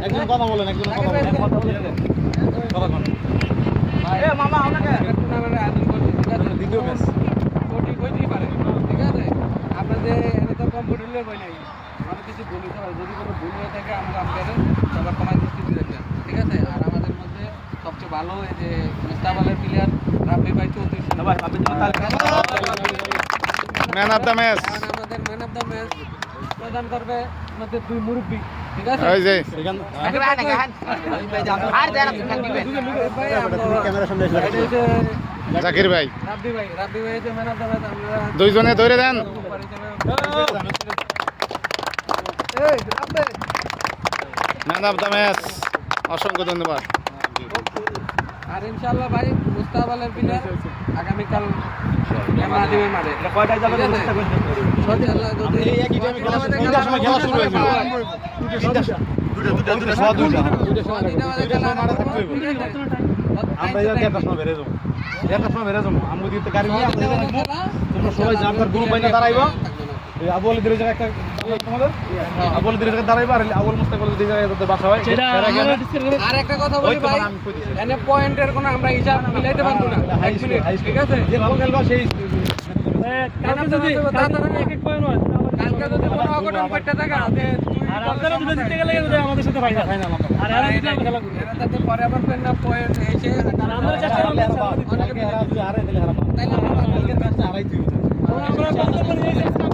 একজন কথা বলেন, একজন কথা বলেন। কথা বলেন। এ মামা আপনাকে টুর্নামেন্টের আয়োজন করছি, ঠিক আছে? দ্বিতীয় ম্যাচ কোটি কইতেই পারে, ঠিক আছে? আপনাদের এটা তো কম্পিটিটরের বই নাই, আমাদের কিছু ভুল হতে পারে। যদি কোনো ভুল হয়ে থাকে আমরা আপনাদের সবার কমাই দিচ্ছি দেখবেন, ঠিক আছে? আর আমাদের মধ্যে সবচেয়ে ভালো এই যে মুস্তাফালের প্লেয়ার রাব্বি ভাই 34 ম্যান অফ দ্য ম্যাচ। আমাদের ম্যান অফ দ্য ম্যাচ প্রদান করবে আমাদের দুই মুরব্বী, ঠিক আছে? এই যে জাকির ভাই, রাব্বি ভাই যে ম্যান অফ দ্য ম্যাচ। আমরা দুইজনে ধরে দেন। ম্যান অফ দ্য ম্যাচ, অসংখ্য ধন্যবাদ। আর ইনশাআল্লাহ ভাই মুস্তাফালের প্লেয়ার আগামীকাল ক্যামেরা দিবে মাঠে। এটা কয়টায় যাবে চেষ্টা করতে? ইনশাআল্লাহ যদি এই একই টাইমে খেলা শুরু হয়, সময় খেলা শুরু হয়ে যাবে। দুটো আমরা একটা সময় বেরে যাব, একটা সময় বেরে যাব। আমরা দিতে গাড়ি নিয়ে আপনারা রাখবো, তোমরা সবাই জানবার গ্রুপ বাইনা দাঁড়াইবা। এই আবুল দিরে জায়গা একটা তোমাদের আবুল দিরে জায়গা দাঁড়াইবা। আর আবুল মুস্তাফালের দিরে জায়গা তাদের বাসা হয়। আর একটা কথা বলি ভাই, এনে পয়েন্টের কোনো আমরা হিসাব মিলাইতে পারবো না, ঠিক আছে? যে ভালো খেলবা সেই কালকে যদি এক এক পয়েন্ট হয়, কালকে যদি কোনো অঘটন ঘটতে থাকে আর আপনারা যদি জিতে গেলে আমাদের সাথে ফাইনাল আর এরা যদি আমরা খেলা করি এরা তাতে পরে আবার পয়েন্ট এসে আমরা চেষ্টা করলে অনেকে হারা যদি হারে তাহলে হারাবো, তাইলে আমরা কালকের ম্যাচটা হারাই দিই। আমরা বন্ধ করে দিয়েছি, আমরা